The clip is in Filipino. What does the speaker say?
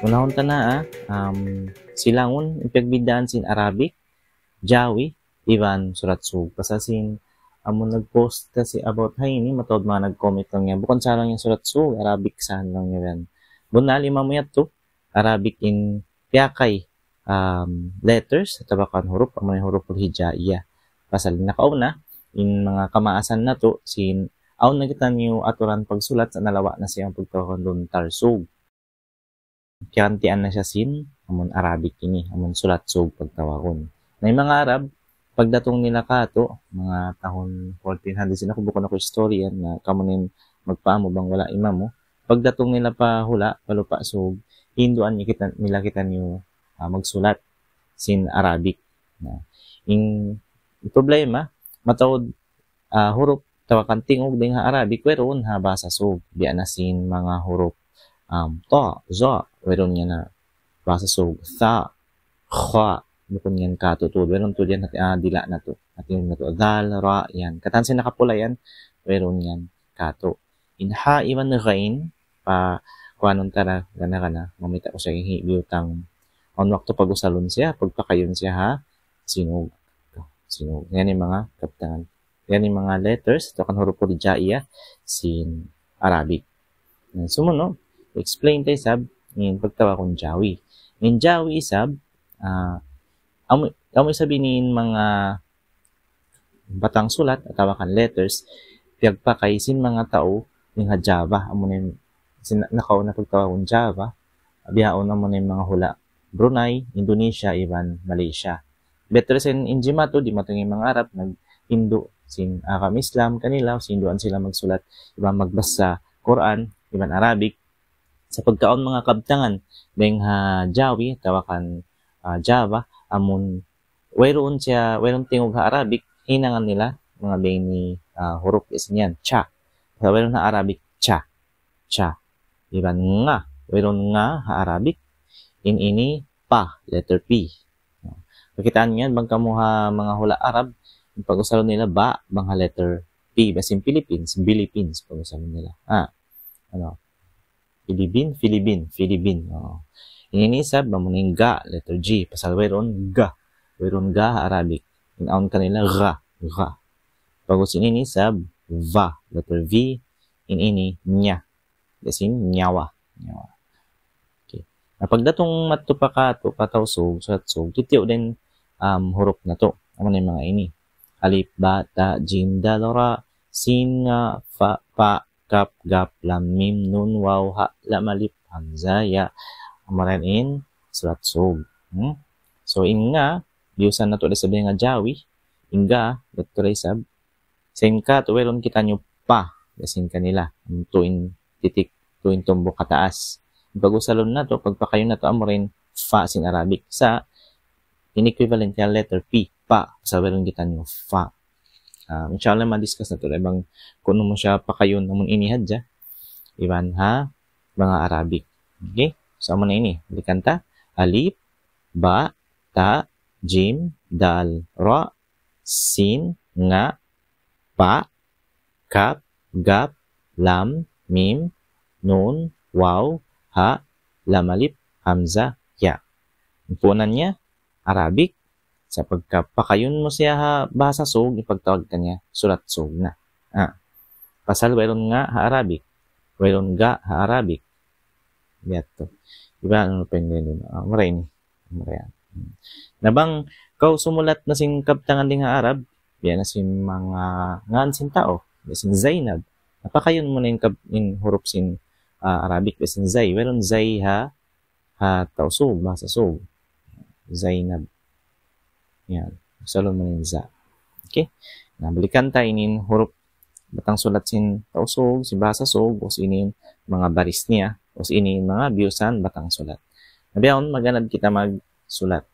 Unahon ta na silangon ipagbidaan sin Arabic, Jawi, Ivan Suratsug. Pasasin amon nag-post kasi about hayni matod mga nag-comment lang niya. Bukod sa lang yung Suratsug, Arabic saan lang yan. Bunali mamuyat to, Arabic in piyakay letters at tabakan huruf amon huruf hijaiya. Pasal nakauna in mga kamaasan na to sin aw nakita niyo aturan pagsulat sa nalawa na siyang pagtawag doon tarsug. Kirantian na siya sin amon Arabic ini amon sulatsog pagtawagon. May mga Arab pagdatong nila kato mga tahon 1400 sila kubukon ako istorya na kamunin magpaamo bang wala imam mo. Pagdatong nila pa hula palupa sug hinduan nila kita niyo magsulat sin Arabic. Na ing problema matawod huruf tawakan tingog ding ha Arabic weron ha basa sug biya na sin mga huruf ta, za, meron niya na basa sug tha, kha, bukod yan katutod. Meron to yan dila na to. At yung na to, dal, ra, yan. Katansin nakapula yan, meron yan kato. Inha, iwan na rain, pa, kuanon tara, gana, mamita ko siya yung hibiutang on wakto pag-usalon siya, pagpakayon siya ha, sinog. Yan yung mga kaptangan. Yan yung mga letters, ito kan huruf hijaiya, sin Arabic. Sumunod, explain tayo sab in pagtawa kong Jawi. In Jawi sab amo sabihin mga batang sulat at tawakan letters pagpakay sin mga tao ning Java amo nin nakaw na pagtawa kong Java bihaon na mo nin mga hula Brunei, Indonesia, even Malaysia. Better sin injimato di matong mga Arab nag Hindu sin akam Islam kanila sinduan sila magsulat iba magbasa Quran, iban Arabic. Sa pagkaon mga kabtangan beng ha Jawi tawakan Java amon wayron tingog ha Arabic hinangan nila mga beng ni huruf isnyan cha sa wayron ha Arabic cha iban nga wayron nga ha Arabic ini pa letter P. Pakitaan niyan bang kamuha mga hula Arab pag-usalon nila ba bang ha letter P basin Philippines pag-usalon nila Philippine. Inisab mamuning ga letter G pasal wayron ga ha Arabic. Inaon kanila ga. Pagos inisab va letter V ini nya. Basin nyawa. Okay. Pagdatong matupa ka to patawsog sulatsog titiyo din huruf na to. Ano na mga ini? Alif, ba, ta, jim, dal, ra, sin, nga, fa, pa, kap, gap, lam, mim, nun, waw, ha, lam, alif, hamza, ya. Amaran in sulatsog. So, in nga, biusan na to sabi nga Jawi. In ga, dito sab. Sa ka, to, weron kita nyo pa. Basin kanila. Tuin titik, tuin tumbok kataas. Pag-usalon na to, pagpakayo na to, amarin fa sin Arabic. Sa inequivalent yung letter P, pa. Sa weron kita nyo fa. Inshallah, ma-discuss na to. Ibang kung mo siya pakayon namun inihadya. Iban ha, mga Arabic. Okay? So, amo na ini. Balikan ta. Alif, ba, ta, jim, dal, ra, sin, nga, pa, kap, gap, lam, mim, nun, waw, ha, lam, alif, hamza, ya. Punan niya, Arabic. Sa pagkapakayon mo siya ha, bahasa sog, ipagtawag ka niya, sulat sog na. Pasal, wayron nga ha Arabic. Wayron ga ha Arabic. Yato. Diba? Ano pa yun? Maray. Nabang, kau sumulat na sing kaptangan ding ha Arab, yan na sing mga ngan sin tao, sin Zainab. Napakayon mo na yung huruf sin Arabic, sin Zay. Wayron Zay ha tao sog, bahasa sog. Zainab. Yan. Salon mo yung za. Okay? Nabalikan tayo inin huruf batang sulat sin tausog, si basa sog, o sinin mga baris niya, o sinin mga biusan batang sulat. Nabiyaon, maganad kita magsulat.